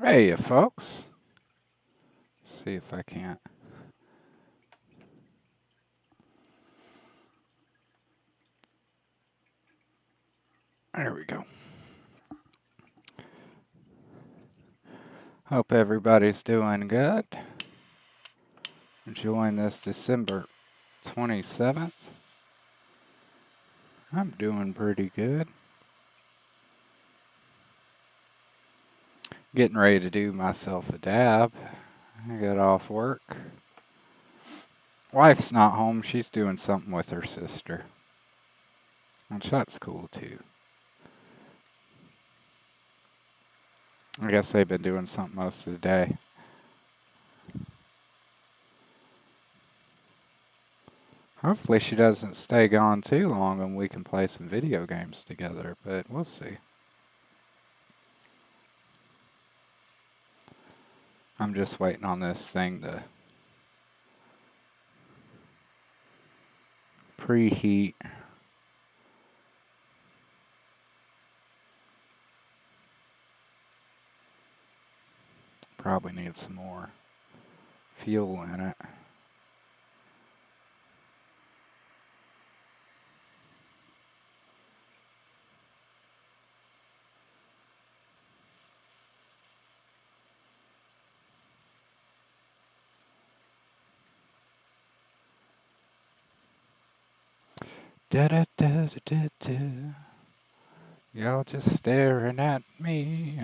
Hey, folks. See if I can't. There we go. Hope everybody's doing good. Enjoying this December 27th. I'm doing pretty good. Getting ready to do myself a dab. I got off work. Wife's not home. She's doing something with her sister. Which that's cool too. I guess they've been doing something most of the day. Hopefully she doesn't stay gone too long and we can play some video games together, but we'll see. I'm just waiting on this thing to preheat. Probably need some more fuel in it. Da da da da da da. Y'all just staring at me.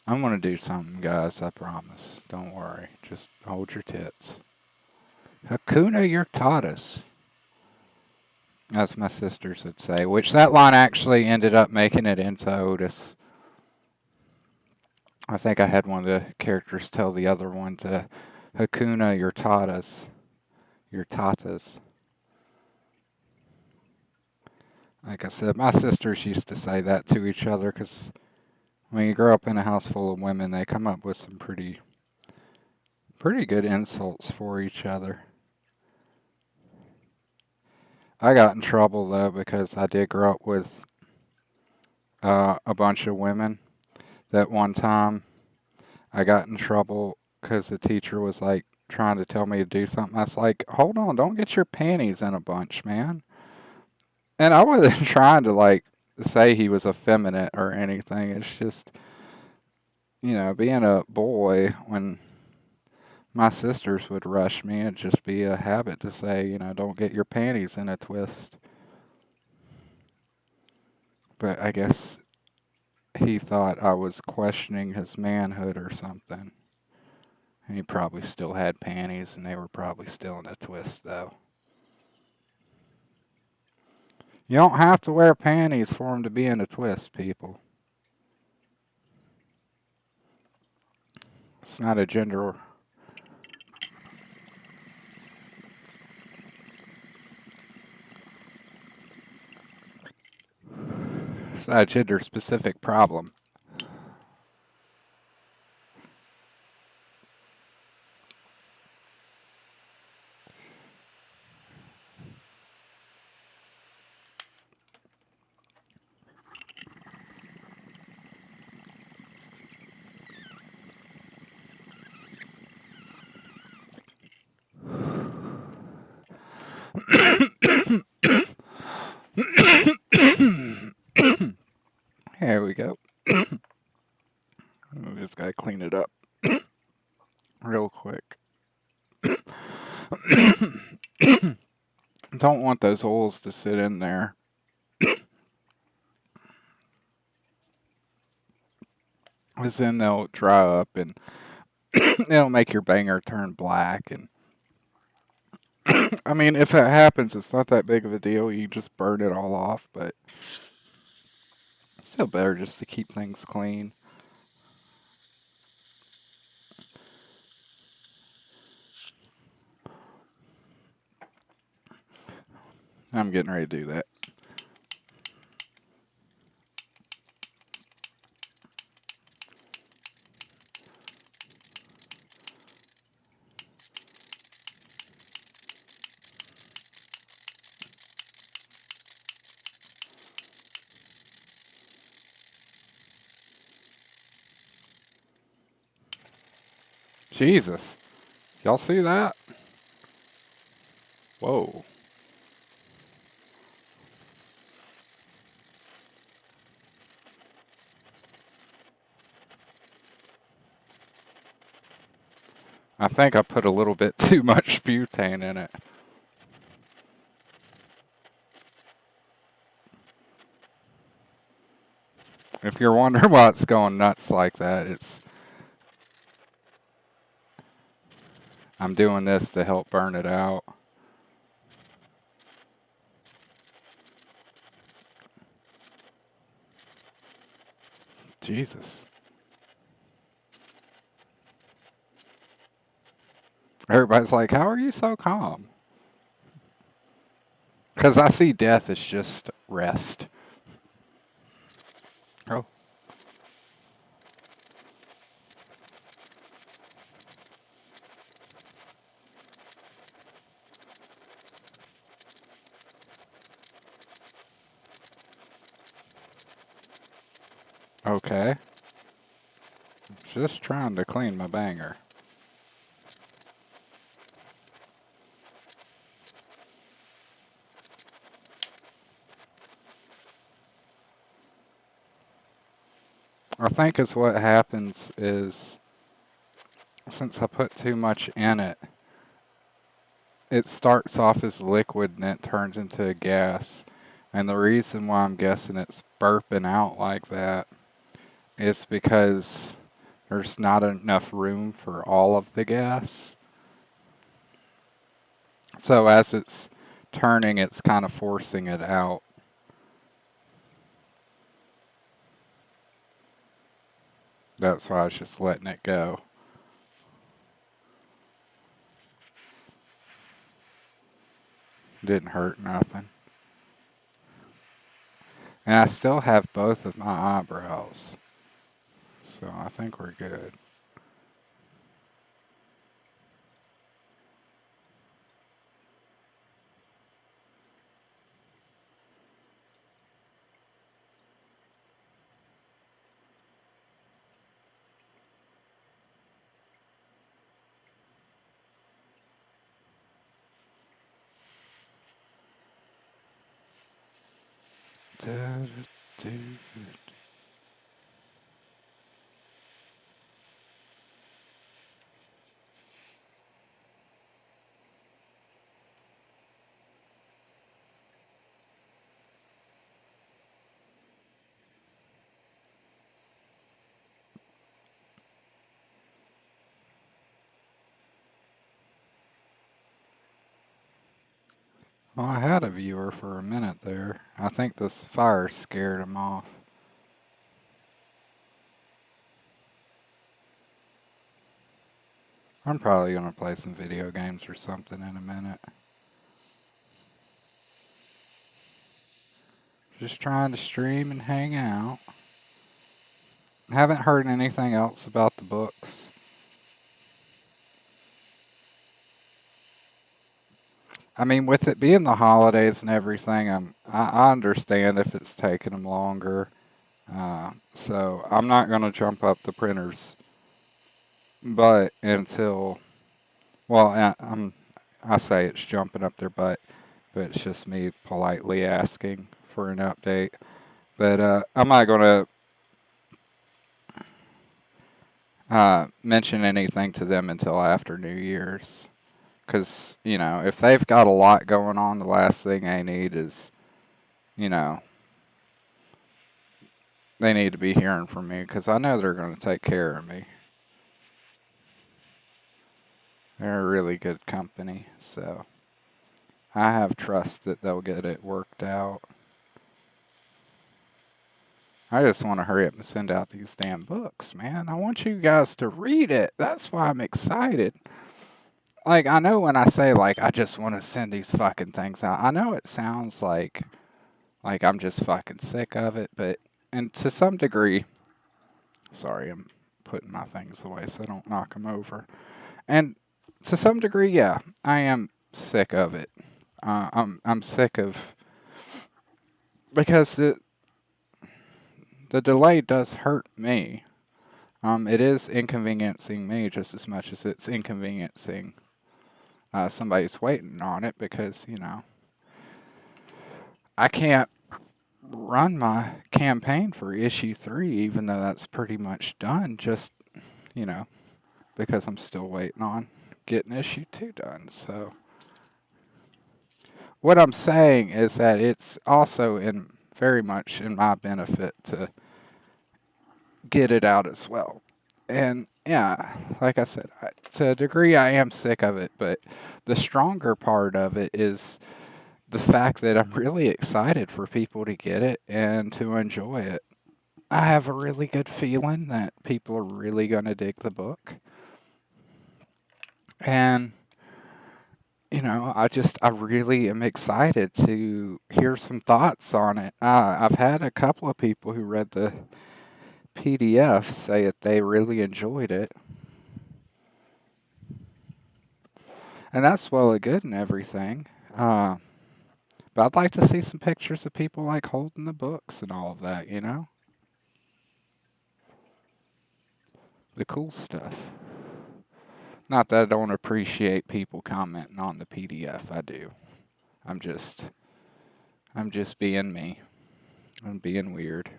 I'm gonna do something, guys. I promise. Don't worry. Just hold your tits. Hakuna Yurtatis, as my sisters would say. Which that line actually ended up making it into Otis. I think I had one of the characters tell the other one to Hakuna Yurtatis. Yurtatis. Like I said, my sisters used to say that to each other because when you grow up in a house full of women, they come up with some pretty good insults for each other. I got in trouble though because I did grow up with a bunch of women. That one time I got in trouble because the teacher was like trying to tell me to do something. I was like, hold on, don't get your panties in a bunch, man. And I wasn't trying to like say he was effeminate or anything. It's just, being a boy, when my sisters would rush me, it'd just be a habit to say, don't get your panties in a twist. But I guess he thought I was questioning his manhood or something. He probably still had panties, and they were probably still in a twist, though. You don't have to wear panties for them to be in a twist, people. It's not a gender. It's not a gender-specific problem. Here we go. We just gotta clean it up real quick. Don't want those holes to sit in there. Because then they'll dry up and it'll make your banger turn black. And I mean, if it happens, it's not that big of a deal. You just burn it all off, but it's still better just to keep things clean. I'm getting ready to do that. Jesus. Y'all see that? Whoa. I think I put a little bit too much butane in it. If you're wondering why it's going nuts like that, I'm doing this to help burn it out. Jesus. Everybody's like, how are you so calm? Because I see death as just rest. Oh, okay. Just trying to clean my banger. I think is what happens is since I put too much in it, it starts off as liquid and it turns into a gas. And the reason why I'm guessing it's burping out like that is because there's not enough room for all of the gas. So as it's turning, it's kind of forcing it out. That's why I was just letting it go. Didn't hurt nothing. And I still have both of my eyebrows. So I think we're good. Well, I had a viewer for a minute there. I think this fire scared him off. I'm probably going to play some video games or something in a minute. Just trying to stream and hang out. Haven't heard anything else about the books. I mean, with it being the holidays and everything, I understand if it's taking them longer. So I'm not going to jump up the printers, but until, well, I say it's jumping up their butt, but it's just me politely asking for an update. But I'm not going to mention anything to them until after New Year's. Because, if they've got a lot going on, the last thing they need is, you know, they need to be hearing from me because I know they're going to take care of me. They're a really good company, so I have trust that they'll get it worked out. I just want to hurry up and send out these damn books, man. I want you guys to read it. That's why I'm excited. Like, I know when I say, like, I just want to send these fucking things out, I know it sounds like I'm just fucking sick of it, but, and to some degree, sorry, I'm putting my things away so I don't knock them over. And to some degree, yeah, I am sick of it. I'm sick of, because the delay does hurt me. It is inconveniencing me just as much as it's inconveniencing somebody who's waiting on it because, I can't run my campaign for issue 3, even though that's pretty much done, just, you know, because I'm still waiting on getting issue 2 done. So, what I'm saying is that it's also very much in my benefit to get it out as well. And yeah, like I said, to a degree, I am sick of it, but the stronger part of it is the fact that I'm really excited for people to get it and to enjoy it. I have a really good feeling that people are really going to dig the book. And, I really am excited to hear some thoughts on it. I've had a couple of people who read the PDF say that they really enjoyed it. And that's well and good and everything. But I'd like to see some pictures of people like holding the books and all of that, the cool stuff. Not that I don't appreciate people commenting on the PDF. I do. I'm just I'm just being me. I'm being weird.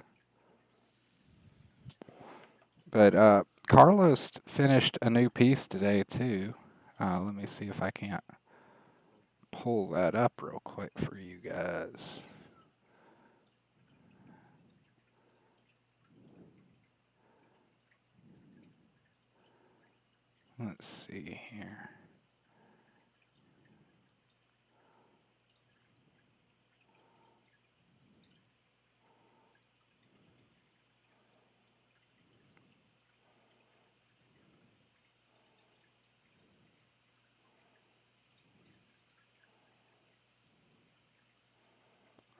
But Carlos finished a new piece today too. Let me see if I can't pull that up real quick for you guys. Let's see here.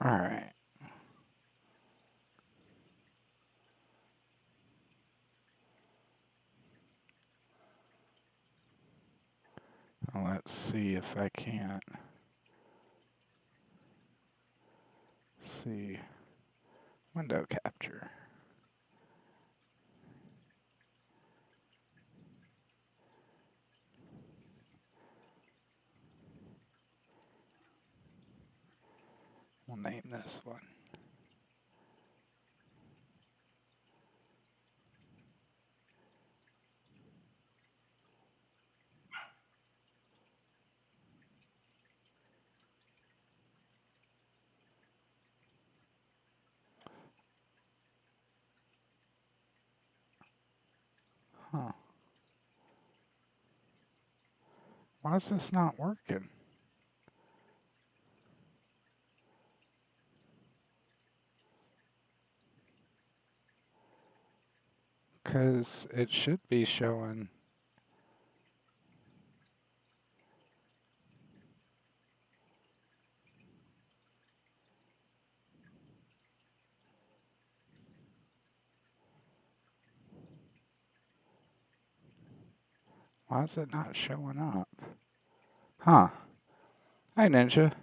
All right. Let's see if I can't see window capture. We'll name this one. Huh. Why is this not working? Because it should be showing. Why is it not showing up? Huh. Hey, Ninja.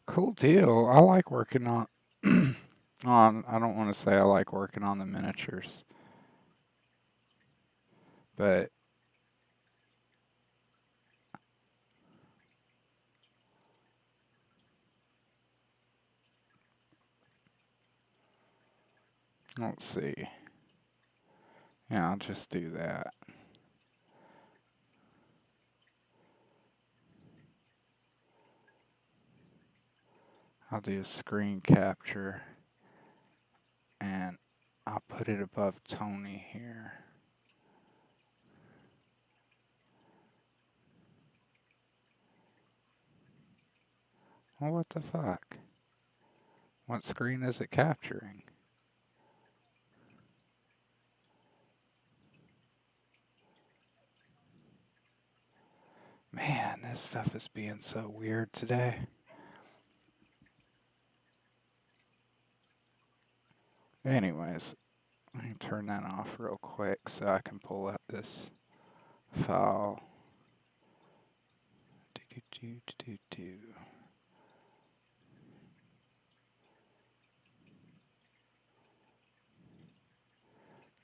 Cool deal. I like working on. I don't want to say I like working on the miniatures, but let's see. Yeah, I'll just do that. I'll do a screen capture and I'll put it above Tony here. Well, what the fuck? What screen is it capturing? Man, this stuff is being so weird today. Anyways, let me turn that off real quick so I can pull up this file. Do.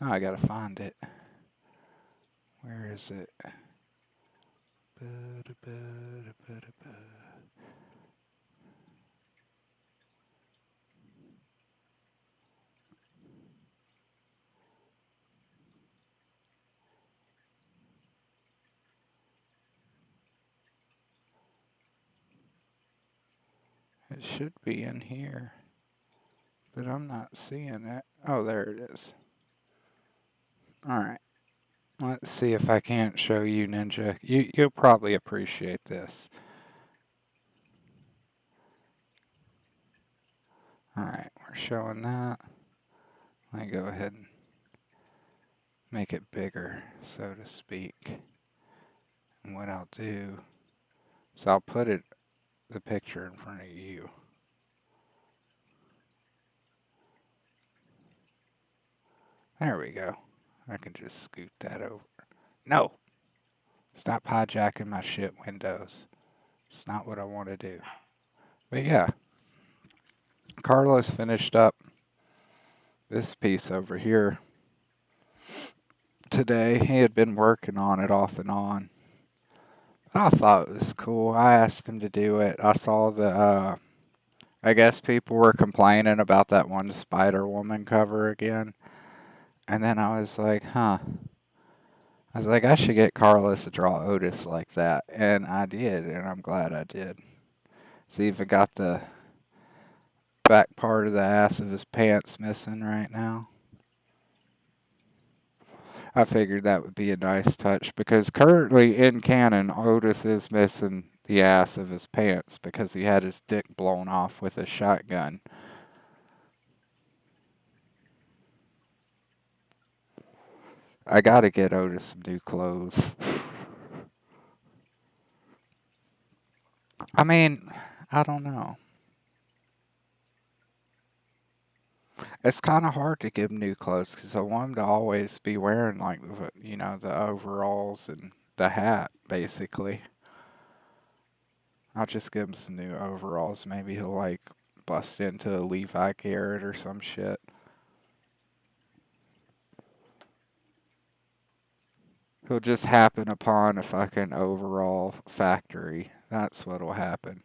Now I gotta find it. Where is it? It should be in here, but I'm not seeing it. Oh, there it is. Alright, let's see if I can't show you, Ninja. You'll probably appreciate this. Alright, we're showing that. Let me go ahead and make it bigger, so to speak. And what I'll do is I'll put the picture in front of you. There we go. I can just scoot that over. No! Stop hijacking my shit, Windows. It's not what I want to do. But yeah, Carlos finished up this piece over here today. He had been working on it off and on. I thought it was cool. I asked him to do it. I saw I guess people were complaining about that one Spider Woman cover again. And then I was like, huh. I was like, I should get Carlos to draw Otis like that. And I did, and I'm glad I did. See if I got the back part of the ass of his pants missing right now. I figured that would be a nice touch because currently in canon, Otis is missing the ass of his pants because he had his dick blown off with a shotgun. I gotta get Otis some new clothes. I mean, I don't know. It's kind of hard to give him new clothes because I want him to always be wearing, like, the overalls and the hat, basically. I'll just give him some new overalls. Maybe he'll, like, bust into a Levi Garrett or some shit. He'll just happen upon a fucking overall factory. That's what'll happen.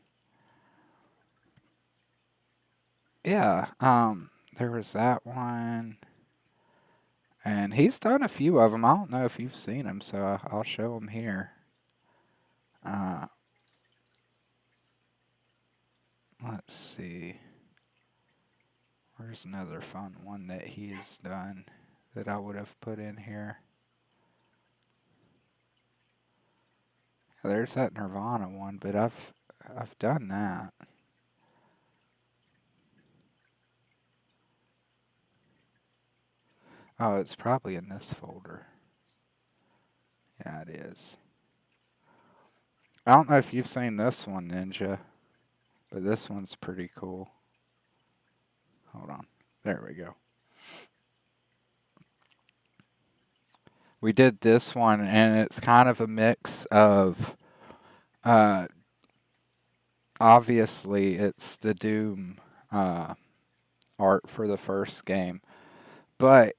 Yeah, there was that one. And he's done a few of them. I don't know if you've seen them, so I'll show them here. Uh, let's see. Where's another fun one that he has done that I would have put in here? There's that Nirvana one, but I've done that. Oh, it's probably in this folder. Yeah, it is. I don't know if you've seen this one, Ninja, but this one's pretty cool. Hold on. There we go. We did this one, and it's kind of a mix of, obviously, it's the Doom art for the first game, but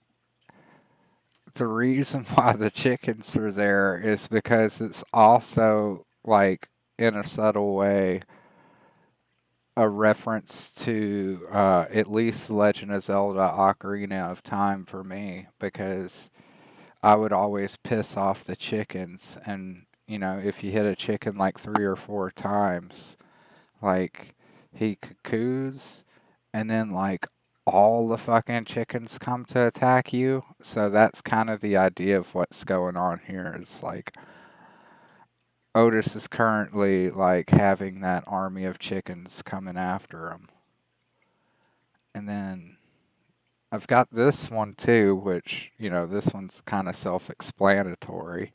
the reason why the chickens are there is because it's also, like, in a subtle way, a reference to at least Legend of Zelda Ocarina of Time for me, because I would always piss off the chickens, and if you hit a chicken like 3 or 4 times, like, he cuckoos, and then, like, all the fucking chickens come to attack you. So that's kind of the idea of what's going on here. It's like Otis is currently, like, having that army of chickens coming after him. And then I've got this one too, which, this one's kind of self-explanatory.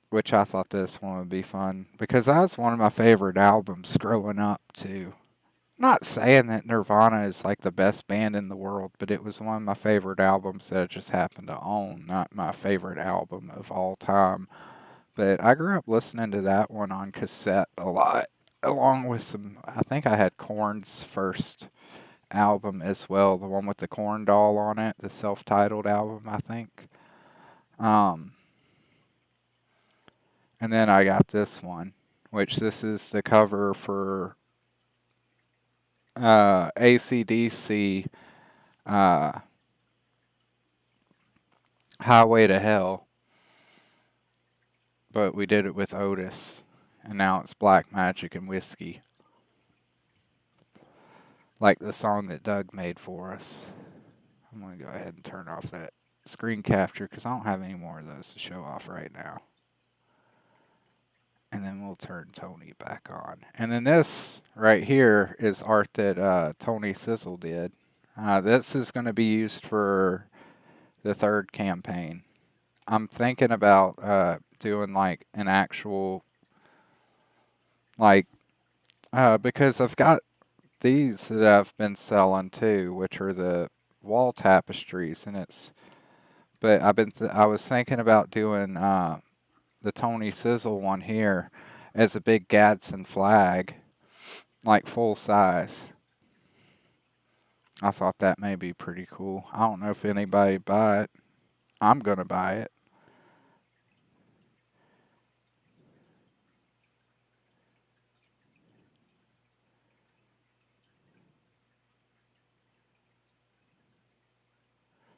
Which I thought this one would be fun because that was one of my favorite albums growing up too. Not saying that Nirvana is like the best band in the world, but it was one of my favorite albums that I just happened to own. Not my favorite album of all time, but I grew up listening to that one on cassette a lot. along with some. I think I had Korn's first album as well, the one with the corn doll on it, the self-titled album, I think. Um, and then I got this one, which this is the cover for AC/DC, uh, Highway to Hell, but we did it with Otis, and now it's Black Magic and Whiskey, like the song that Doug made for us. I'm gonna go ahead and turn off that screen capture because I don't have any more of those to show off right now. And then we'll turn Tony back on. And then this right here is art that Tony Sizzle did. This is going to be used for the third campaign. I'm thinking about doing like an actual, like, because I've got these that I've been selling too, which are the wall tapestries, and it's. But I was thinking about doing the Tony Sizzle one here as a big Gadsden flag, like full size. I thought that may be pretty cool. I don't know if anybody buy it. I'm gonna buy it.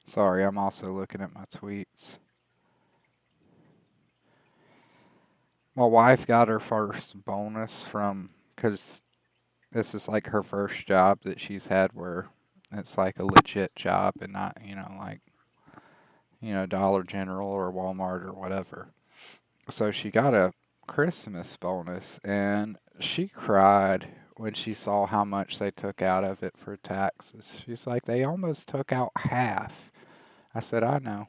Sorry, I'm also looking at my tweets. My wife got her first bonus from, because this is like her first job that she's had where it's like a legit job and not, like, Dollar General or Walmart or whatever. So she got a Christmas bonus and she cried when she saw how much they took out of it for taxes. She's like, they almost took out half. I said, I know.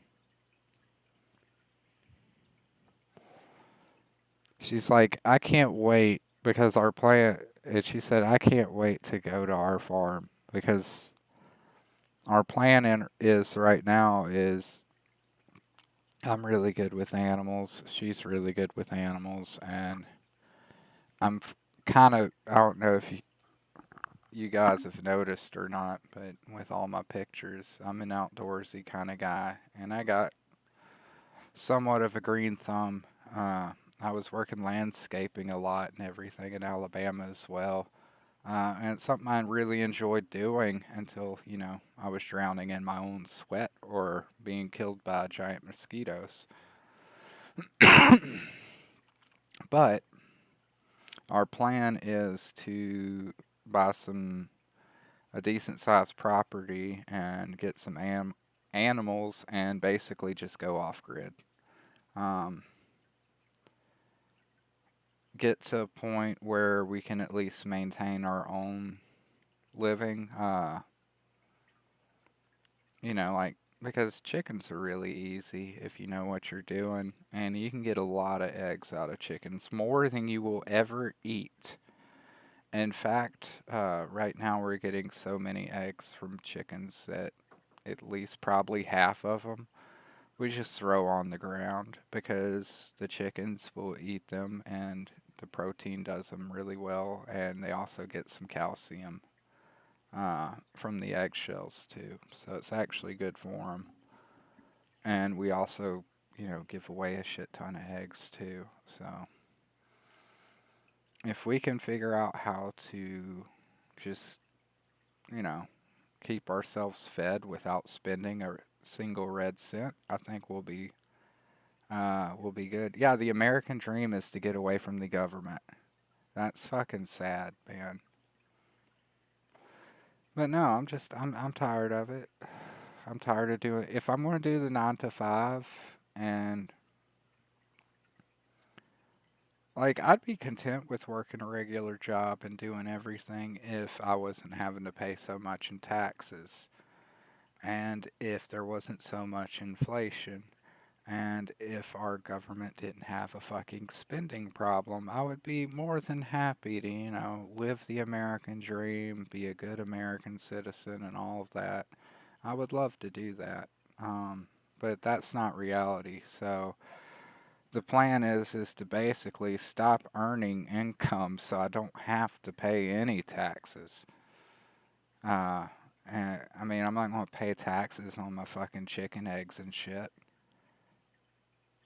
She's like, I can't wait because our plan, and she said, I can't wait to go to our farm because our plan is right now is I'm really good with animals. She's really good with animals, and I'm kind of, I don't know if you guys have noticed or not, but with all my pictures, I'm an outdoorsy kind of guy, and I got somewhat of a green thumb. I was working landscaping a lot and everything in Alabama as well. And it's something I really enjoyed doing until, I was drowning in my own sweat or being killed by giant mosquitoes. But our plan is to buy a decent sized property and get some animals and basically just go off grid. Um, get to a point where we can at least maintain our own living. Like, because chickens are really easy if you know what you're doing, and you can get a lot of eggs out of chickens, more than you will ever eat. In fact, right now we're getting so many eggs from chickens that at least probably half of them we just throw on the ground because the chickens will eat them and the protein does them really well, and they also get some calcium from the eggshells too. So it's actually good for them. And we also, give away a shit ton of eggs too. So if we can figure out how to just, you know, keep ourselves fed without spending a single red cent, I think we'll be good. Yeah, the American dream is to get away from the government. That's fucking sad, man. But no, I'm tired of it. I'm tired of doing. If I'm going to do the 9 to 5, and like I'd be content with working a regular job and doing everything if I wasn't having to pay so much in taxes, and if there wasn't so much inflation. And if our government didn't have a fucking spending problem, I would be more than happy to, live the American dream, be a good American citizen, and all of that. I would love to do that. But that's not reality. So The plan is to basically stop earning income so I don't have to pay any taxes. Uh, and I mean, I'm not gonna pay taxes on my fucking chicken eggs and shit.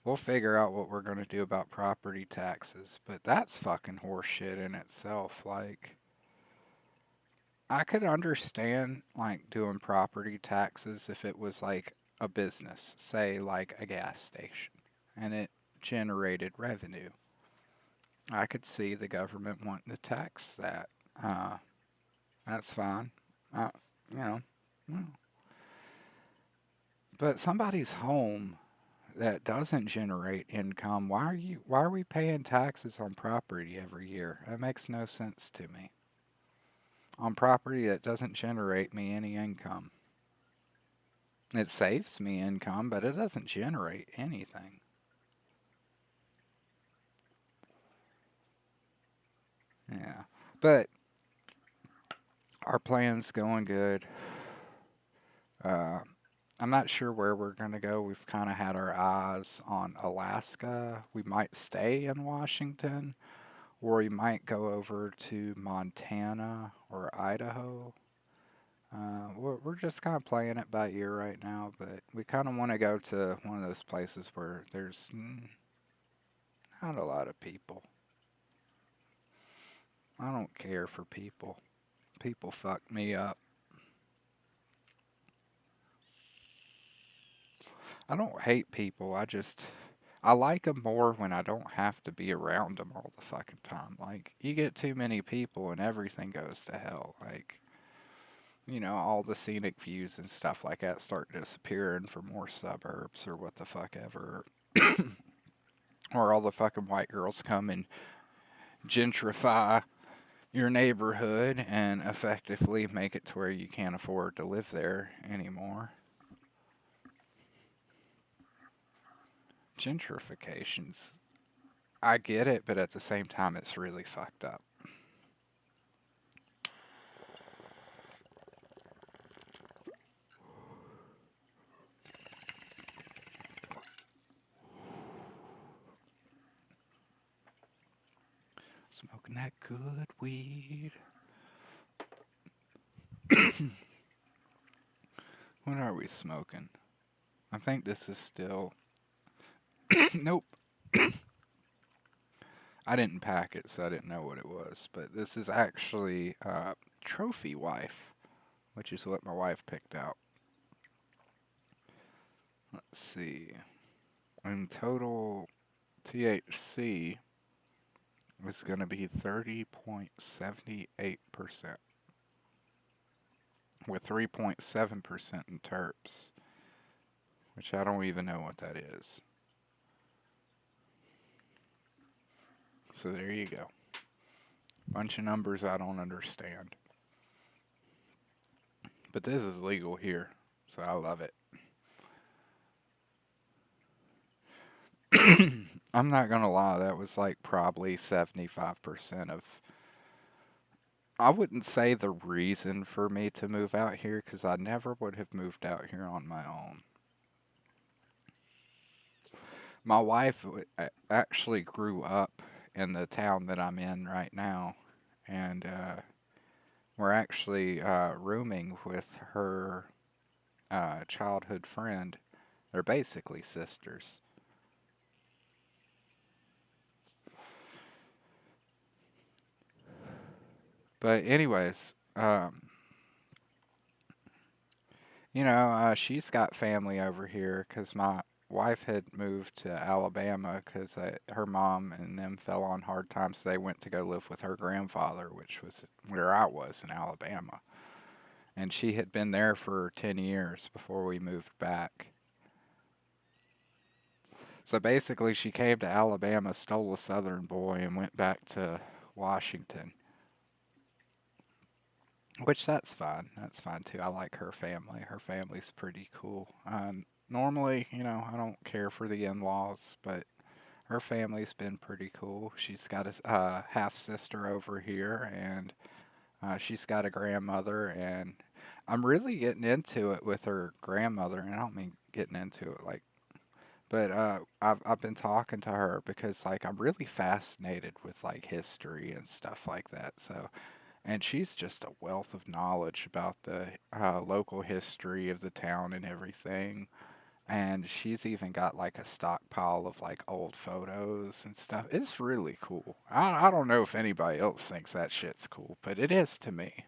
We'll figure out what we're gonna do about property taxes, but that's fucking horseshit in itself. Like, I could understand like doing property taxes if it was like a business, say like a gas station, and it generated revenue. I could see the government wanting to tax that. Uh, that's fine. Uh, you know, mm. But somebody's home that doesn't generate income, why are we paying taxes on property every year? That makes no sense to me. On property that doesn't generate me any income. It saves me income, but it doesn't generate anything. Yeah. But our plan's going good. Uh, I'm not sure where we're going to go. We've kind of had our eyes on Alaska. We might stay in Washington, or we might go over to Montana or Idaho. We're just kind of playing it by ear right now, but we kind of want to go to one of those places where there's not a lot of people. I don't care for people. People fuck me up. I don't hate people. I like them more when I don't have to be around them all the fucking time. Like, you get too many people and everything goes to hell. Like, all the scenic views and stuff like that start disappearing for more suburbs or what the fuck ever. Or all the fucking white girls come and gentrify your neighborhood and effectively make it to where you can't afford to live there anymore. Gentrifications, I get it, but at the same time, it's really fucked up. Smoking that good weed. What are we smoking? I think this is still. Nope. I didn't pack it, so I didn't know what it was. But this is actually Trophy Wife, which is what my wife picked out. Let's see. In total, THC is going to be 30.78%, with 3.7% in terps, which I don't even know what that is. So there you go. Bunch of numbers I don't understand. But this is legal here, so I love it. I'm not gonna lie, that was like probably 75% of. I wouldn't say the reason for me to move out here, because I never would have moved out here on my own. My wife actually grew up in the town that I'm in right now, and we're actually rooming with her childhood friend. They're basically sisters. But anyways, she's got family over here because my wife had moved to Alabama because her mom and them fell on hard times. So they went to go live with her grandfather, which was where I was in Alabama. And she had been there for 10 years before we moved back. So basically, she came to Alabama, stole a Southern boy, and went back to Washington. Which that's fine. That's fine too. I like her family. Her family's pretty cool. Normally, I don't care for the in-laws, but her family's been pretty cool. She's got a half sister over here, and she's got a grandmother, and I'm really getting into it with her grandmother. And I don't mean getting into it like, But I've been talking to her because like I'm really fascinated with like history and stuff like that. So, and she's just a wealth of knowledge about the local history of the town and everything. And she's even got like a stockpile of like old photos and stuff. It's really cool. I don't know if anybody else thinks that shit's cool, but it is to me.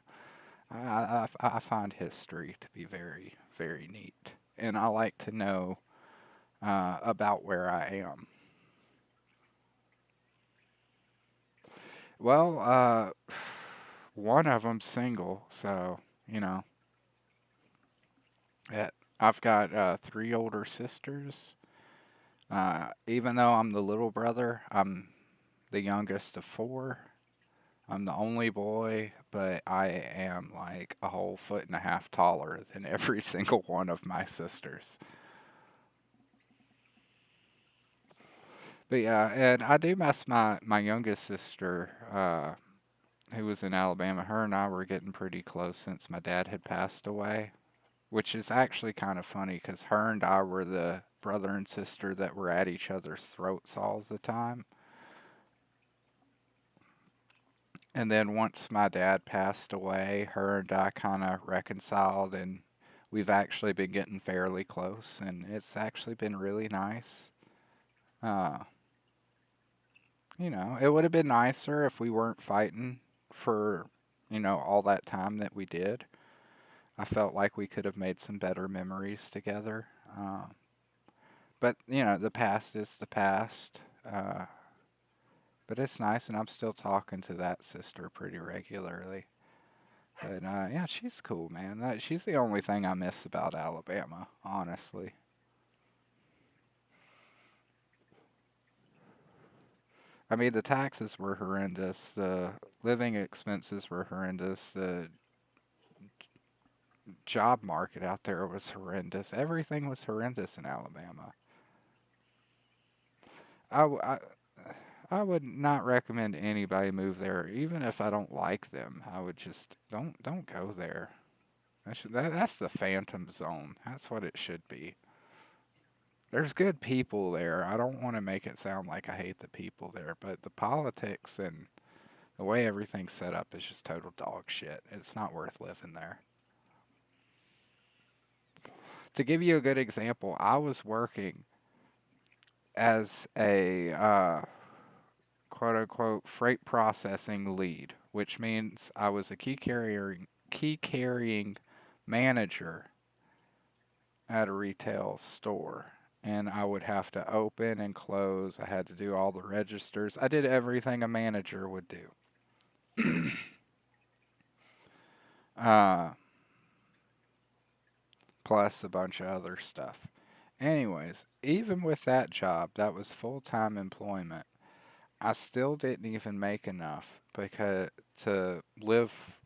I find history to be very, very neat. And I like to know about where I am. Well, one of them's single, so, you know, it, I've got three older sisters. Even though I'm the little brother, I'm the youngest of four. I'm the only boy, but I am like a whole foot and a half taller than every single one of my sisters. But yeah, and I do miss my youngest sister, who was in Alabama. Her and I were getting pretty close since my dad had passed away, which is actually kind of funny because her and I were the brother and sister that were at each other's throats all the time. And then once my dad passed away, her and I kind of reconciled, and we've actually been getting fairly close, and it's actually been really nice. Uh, it would have been nicer if we weren't fighting for, all that time that we did. I felt like we could have made some better memories together. But, the past is the past. But it's nice, and I'm still talking to that sister pretty regularly. But yeah, she's cool, man. She's the only thing I miss about Alabama, honestly. I mean, the taxes were horrendous. The living expenses were horrendous. The job market out there was horrendous. Everything was horrendous in Alabama. I, w- I would not recommend anybody move there, even if I don't like them. I would just don't go there. That's the phantom zone. That's what it should be. There's good people there. I don't want to make it sound like I hate the people there, but the politics and the way everything's set up is just total dog shit. It's not worth living there. To give you a good example, I was working as a quote unquote freight processing lead, which means I was a key carrying manager at a retail store. And I would have to open and close. I had to do all the registers. I did everything a manager would do. Uh, Plus a bunch of other stuff. Anyways, even with that job, that was full time employment. I still didn't even make enough because to live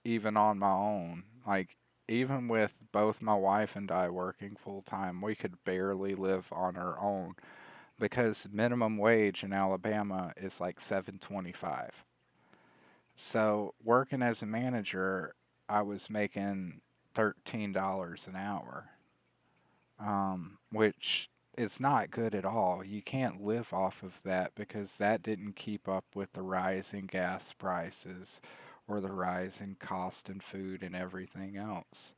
even on my own. Like even with both my wife and I working full time, we could barely live on our own because minimum wage in Alabama is like 7.25. So working as a manager, I was making $13 an hour, which is not good at all. You can't live off of that because that didn't keep up with the rising gas prices or the rising cost in food and everything else.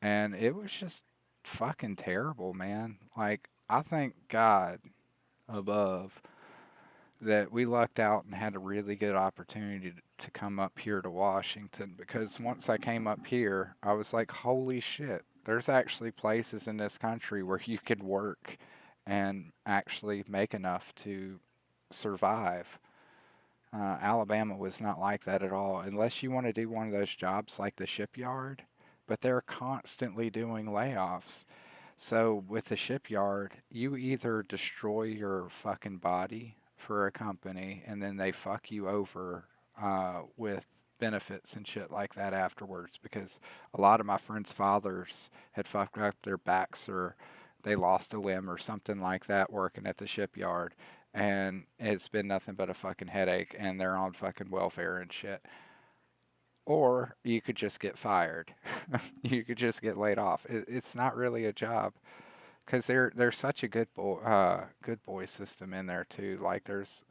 And it was just fucking terrible, man. Like, I thank God above that we lucked out and had a really good opportunity to come up here to Washington because once I came up here, I was like, holy shit, there's actually places in this country where you could work and actually make enough to survive. Alabama was not like that at all, unless you want to do one of those jobs like the shipyard, but they're constantly doing layoffs. So with the shipyard, you either destroy your fucking body for a company and then they fuck you over with benefits and shit like that afterwards because a lot of my friends' fathers had fucked up their backs or they lost a limb or something like that working at the shipyard and it's been nothing but a fucking headache and they're on fucking welfare and shit. Or you could just get fired. You could just get laid off. It's not really a job. because there's such a good boy system in there too. Like there's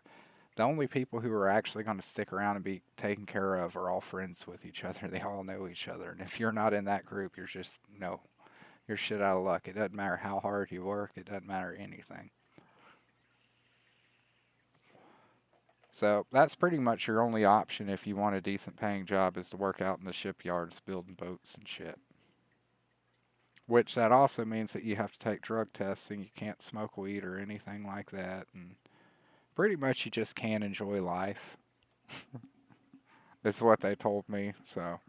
the only people who are actually going to stick around and be taken care of are all friends with each other. They all know each other, and if you're not in that group, you're just no, you're shit out of luck. It doesn't matter how hard you work. It doesn't matter anything. So that's pretty much your only option if you want a decent paying job is to work out in the shipyards building boats and shit. Which that also means that you have to take drug tests and you can't smoke weed or anything like that. And pretty much you just can't enjoy life. Is what they told me. So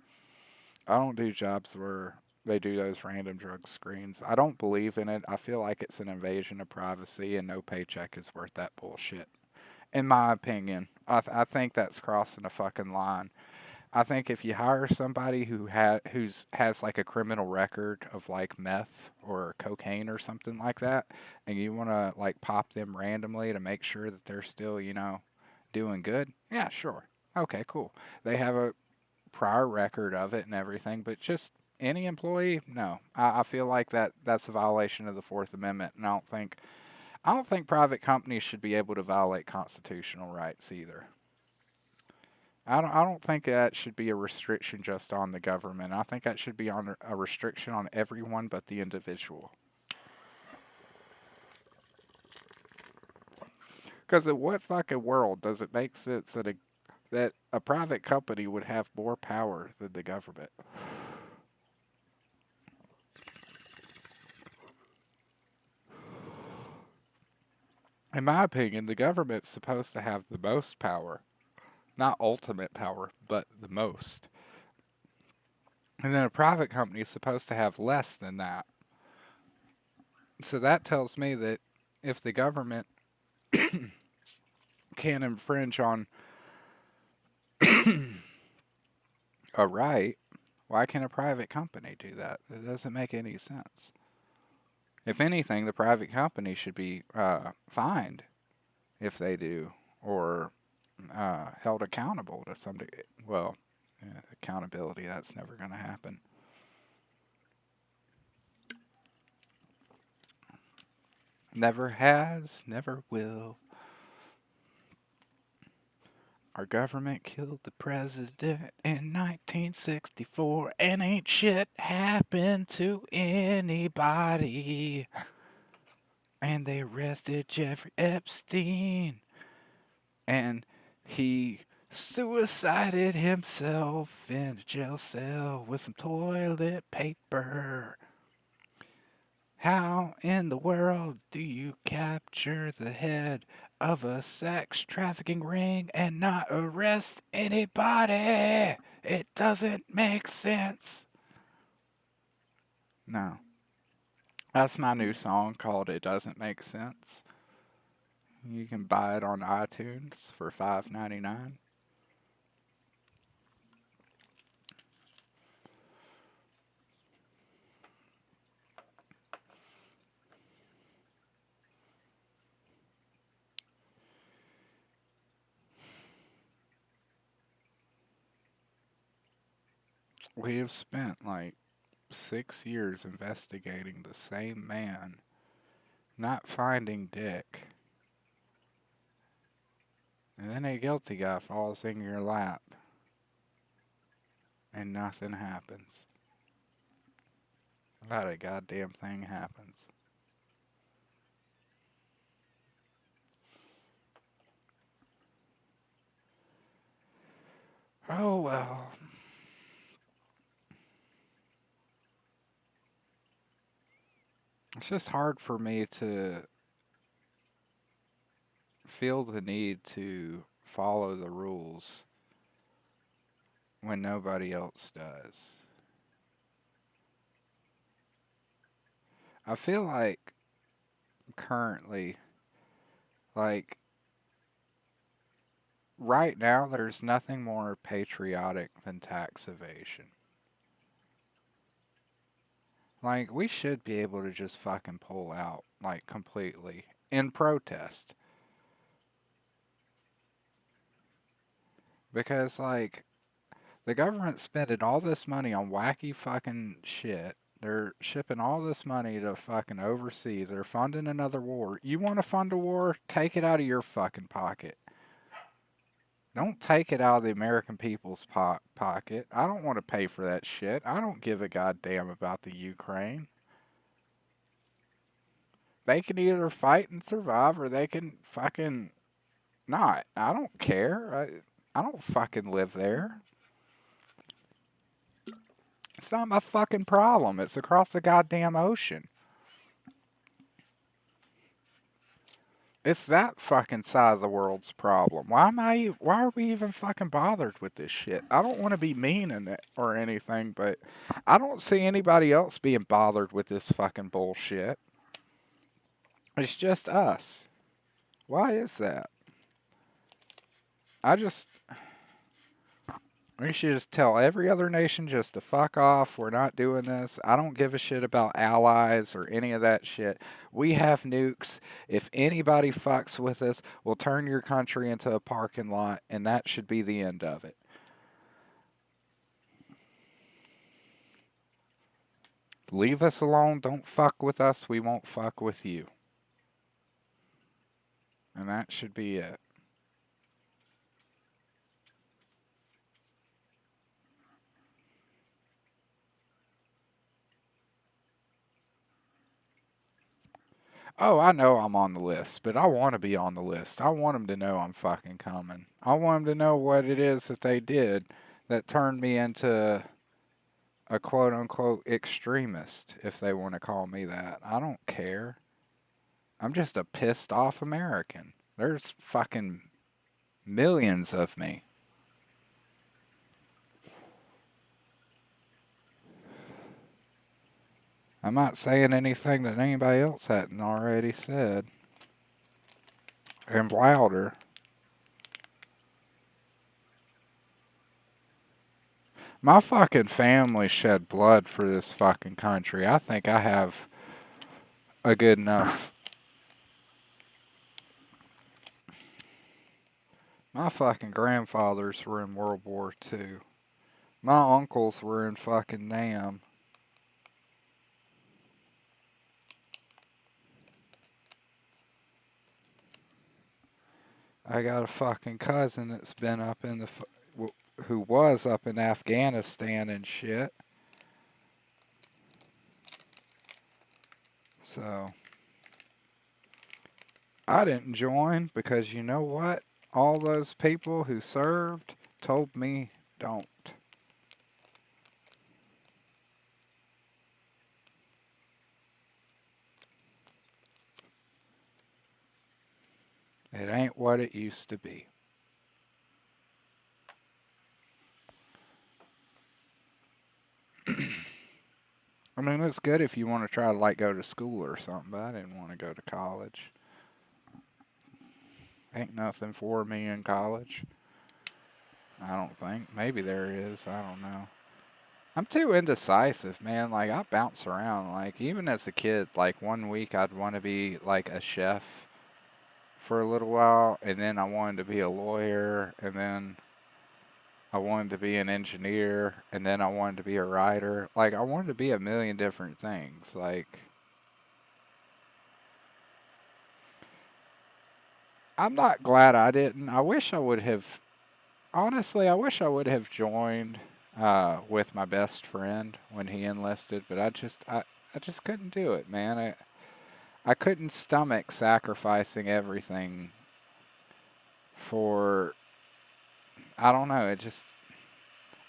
I don't do jobs where they do those random drug screens. I don't believe in it. I feel like it's an invasion of privacy and no paycheck is worth that bullshit. In my opinion, I think that's crossing a fucking line. I think if you hire somebody has like a criminal record of like meth or cocaine or something like that, and you want to like pop them randomly to make sure that they're still, doing good, yeah, sure. Okay, cool. They have a prior record of it and everything, but just any employee, no. I feel like that's a violation of the Fourth Amendment, and I don't think private companies should be able to violate constitutional rights either. I don't think that should be a restriction just on the government. I think that should be on a restriction on everyone but the individual. Because in what fucking world does it make sense that a private company would have more power than the government? In my opinion, the government's supposed to have the most power, not ultimate power, but the most. And then a private company is supposed to have less than that. So that tells me that if the government can infringe on a right, why can't a private company do that? It doesn't make any sense. If anything, the private company should be fined if they do, or held accountable to some degree. Well, accountability, that's never going to happen. Never has, never will. Our government killed the president in 1964, and ain't shit happened to anybody. And they arrested Jeffrey Epstein, and he suicided himself in a jail cell with some toilet paper. How in the world do you capture the head of a sex trafficking ring and not arrest anybody? It doesn't make sense. No. That's my new song called It Doesn't Make Sense. You can buy it on iTunes for $5.99. We have spent like 6 years investigating the same man, not finding Dick, and then a guilty guy falls in your lap and nothing happens. Not a goddamn thing happens. Oh well. It's just hard for me to feel the need to follow the rules when nobody else does. I feel like currently, like right now, there's nothing more patriotic than tax evasion. Like, we should be able to just fucking pull out, like, completely in protest. Because, like, the government's spending all this money on wacky fucking shit They're shipping all this money to fucking overseas. They're funding another war. You want to fund a war? Take it out of your fucking pocket. Don't take it out of the American people's pocket. I don't want to pay for that shit. I don't give a goddamn about the Ukraine. They can either fight and survive or they can fucking not. I don't care. I don't fucking live there. It's not my fucking problem. It's across the goddamn ocean. It's that fucking side of the world's problem. Why are we even fucking bothered with this shit? I don't want to be mean in it or anything, but I don't see anybody else being bothered with this fucking bullshit. It's just us. Why is that? I just We should just tell every other nation just to fuck off. We're not doing this. I don't give a shit about allies or any of that shit. We have nukes. If anybody fucks with us, we'll turn your country into a parking lot, and that should be the end of it. Leave us alone. Don't fuck with us. We won't fuck with you. And that should be it. Oh, I know I'm on the list, but I want to be on the list. I want them to know I'm fucking coming. I want them to know what it is that they did that turned me into a quote unquote extremist, if they want to call me that. I don't care. I'm just a pissed off American. There's fucking millions of me. I'm not saying anything that anybody else hadn't already said. And louder. My fucking family shed blood for this fucking country. I think I have a good enough. My fucking grandfathers were in World War II. My uncles were in fucking Nam. I got a fucking cousin that's been up in who was up in Afghanistan and shit. So I didn't join because you know what? All those people who served told me don't. It ain't what it used to be. I mean, it's good if you want to try to like go to school or something, but I didn't want to go to college. Ain't nothing for me in college. I don't think. Maybe there is. I don't know. I'm too indecisive, man. Like, I bounce around. Like, even as a kid, like, one week I'd want to be, like, a chef for a little while, and then I wanted to be a lawyer, and then I wanted to be an engineer, and then I wanted to be a writer. Like, I wanted to be a million different things. Like, I'm not glad I didn't. I wish I would have, honestly, I wish I would have joined with my best friend when he enlisted, but I just couldn't do it, man. I couldn't stomach sacrificing everything for, I don't know,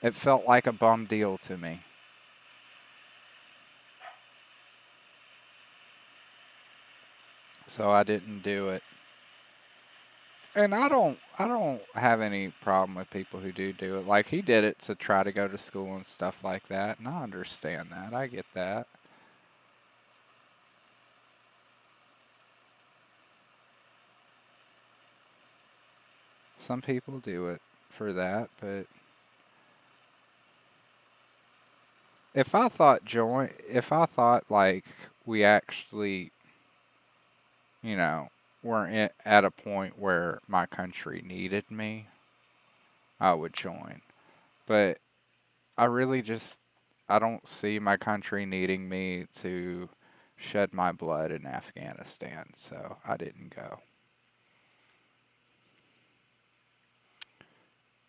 it felt like a bum deal to me. So I didn't do it. And I don't have any problem with people who do it. Like he did it to try to go to school and stuff like that, and I understand that. I get that. Some people do it for that, but if I thought like we actually, you know, weren't at a point where my country needed me, I would join. But I really just I don't see my country needing me to shed my blood in Afghanistan, so I didn't go.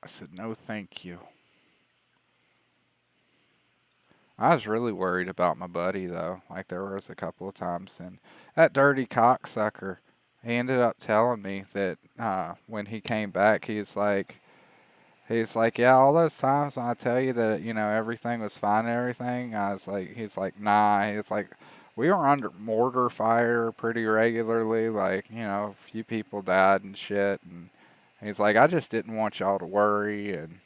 I said, no, thank you. I was really worried about my buddy, though. Like, there was a couple of times, and that dirty cocksucker, he ended up telling me that when he came back, he's like, yeah, all those times when I tell you that, everything was fine and everything, he's like, nah. He's like, we were under mortar fire pretty regularly. Like, a few people died and shit. And he's like, I just didn't want y'all to worry. And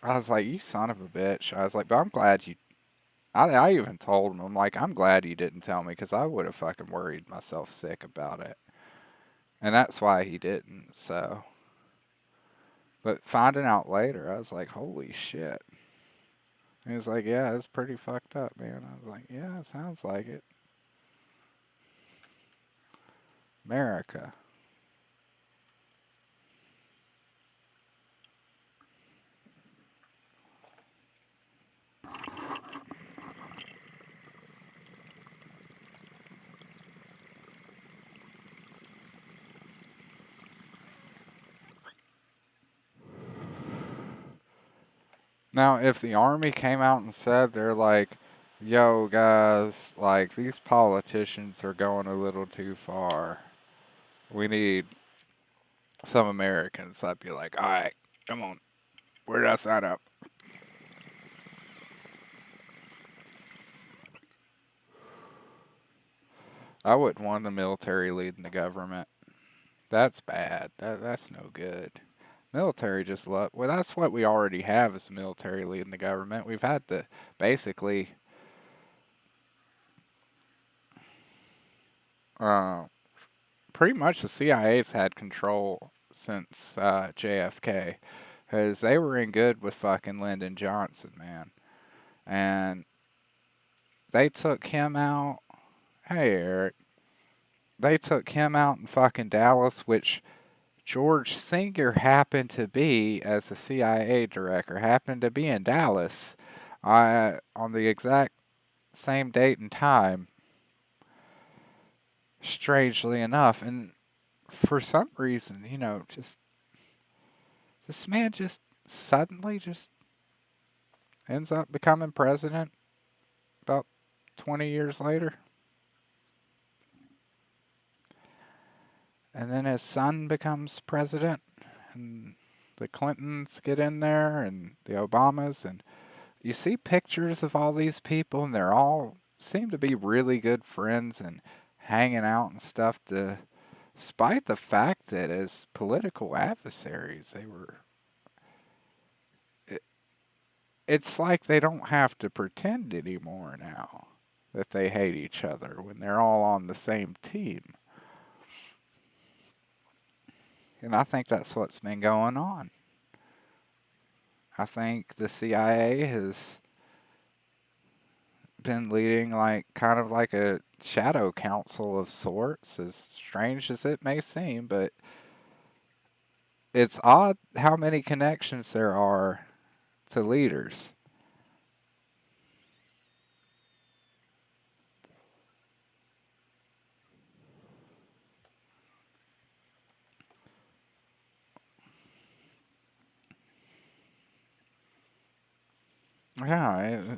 I was like, you son of a bitch. I was like, but I'm glad you. I even told him, I'm like, I'm glad you didn't tell me because I would have fucking worried myself sick about it. And that's why he didn't. So, but finding out later, I was like, holy shit. He was like, yeah, it's pretty fucked up, man. I was like, yeah, it sounds like it. America. Now, if the army came out and said they're like, yo, guys, like, these politicians are going a little too far. We need some Americans. I'd be like, all right, come on. Where did I sign up? I wouldn't want the military leading the government. That's bad. That's no good. Military just love. Well, that's what we already have as the military leading the government. We've had the basically uh, pretty much the CIA's had control since JFK, because they were in good with fucking Lyndon Johnson, man, and they took him out. Hey, Eric, they took him out in fucking Dallas, which George Singer happened to be, as a CIA director, happened to be in Dallas on the exact same date and time, strangely enough. And for some reason, just this man just suddenly just ends up becoming president about 20 years later. And then his son becomes president, and the Clintons get in there, and the Obamas, and you see pictures of all these people, and they're all seem to be really good friends and hanging out and stuff, despite the fact that as political adversaries, they were. It, it's like they don't have to pretend anymore now that they hate each other when they're all on the same team. And I think that's what's been going on. I think the CIA has been leading like kind of like a shadow council of sorts, as strange as it may seem, but it's odd how many connections there are to leaders. Yeah,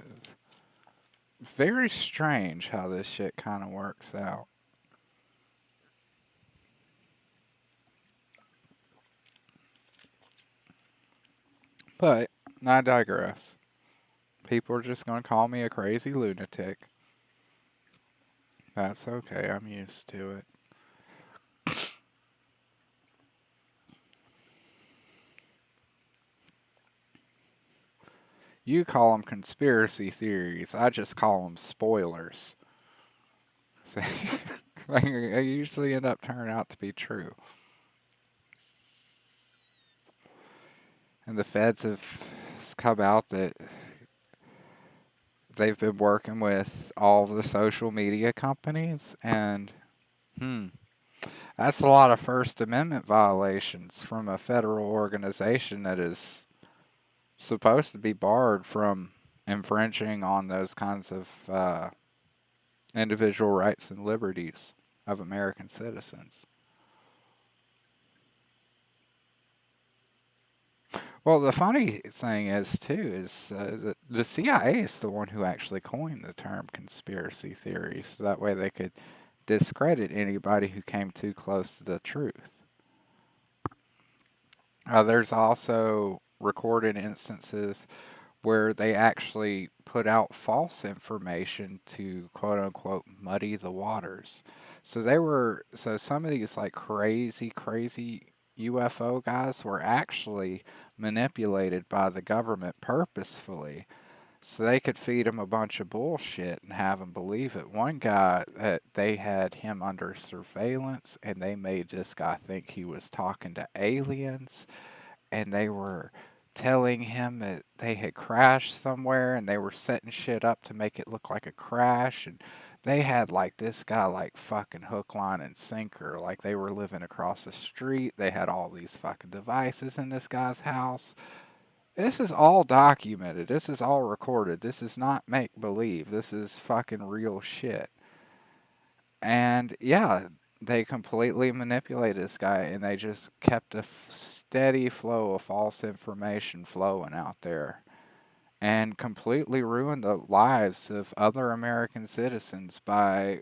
it's very strange how this shit kind of works out. But I digress. People are just going to call me a crazy lunatic. That's okay. I'm used to it. You call them conspiracy theories. I just call them spoilers. So, they usually end up turning out to be true. And the feds have come out that they've been working with all the social media companies, and that's a lot of First Amendment violations from a federal organization that is supposed to be barred from infringing on those kinds of individual rights and liberties of American citizens. Well, the funny thing is, too, is that the CIA is the one who actually coined the term conspiracy theory, so that way they could discredit anybody who came too close to the truth. There's also recorded instances where they actually put out false information to quote unquote muddy the waters. So some of these like crazy UFO guys were actually manipulated by the government purposefully so they could feed him a bunch of bullshit and have him believe it. One guy that they had him under surveillance and they made this guy think he was talking to aliens and they were telling him that they had crashed somewhere and they were setting shit up to make it look like a crash and they had like this guy like fucking hook line and sinker like they were living across the street. They had all these fucking devices in this guy's house. This is all documented. This is all recorded. This is not make believe. This is fucking real shit. And yeah, they completely manipulated this guy and they just kept a steady flow of false information flowing out there and completely ruined the lives of other American citizens by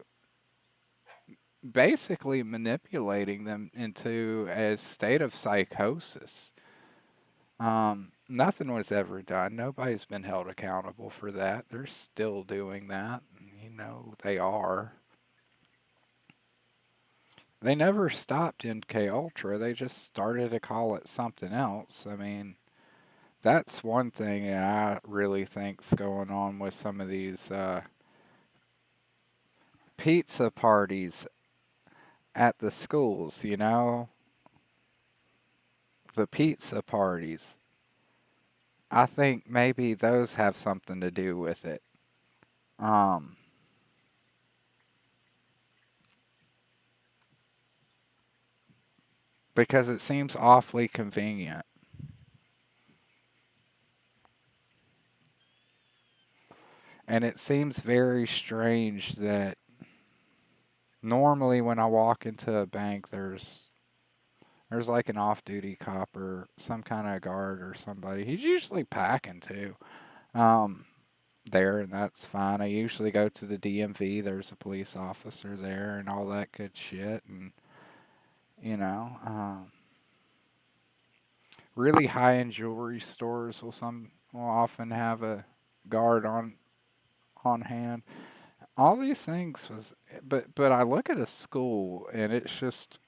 basically manipulating them into a state of psychosis. Nothing was ever done. Nobody's been held accountable for that. They're still doing that. You know, they are. They never stopped MK Ultra. They just started to call it something else. I mean, that's one thing that I really think's going on with some of these pizza parties at the schools. You know, the pizza parties. I think maybe those have something to do with it. Um, because it seems awfully convenient. And it seems very strange that normally when I walk into a bank, there's like an off-duty cop or some kind of guard or somebody. He's usually packing too. Um, there, and that's fine. I usually go to the DMV. There's a police officer there and all that good shit. And you know, really high-end jewelry stores will often have a guard on hand. All these things was, but I look at a school and it's just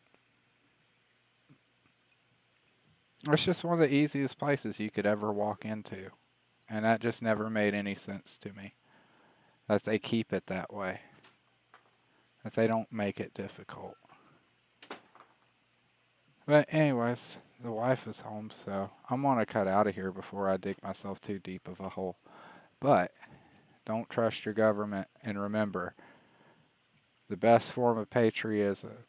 one of the easiest places you could ever walk into. And that just never made any sense to me. That they keep it that way. That they don't make it difficult. But anyways, the wife is home, so I'm gonna cut out of here before I dig myself too deep of a hole. But don't trust your government and remember the best form of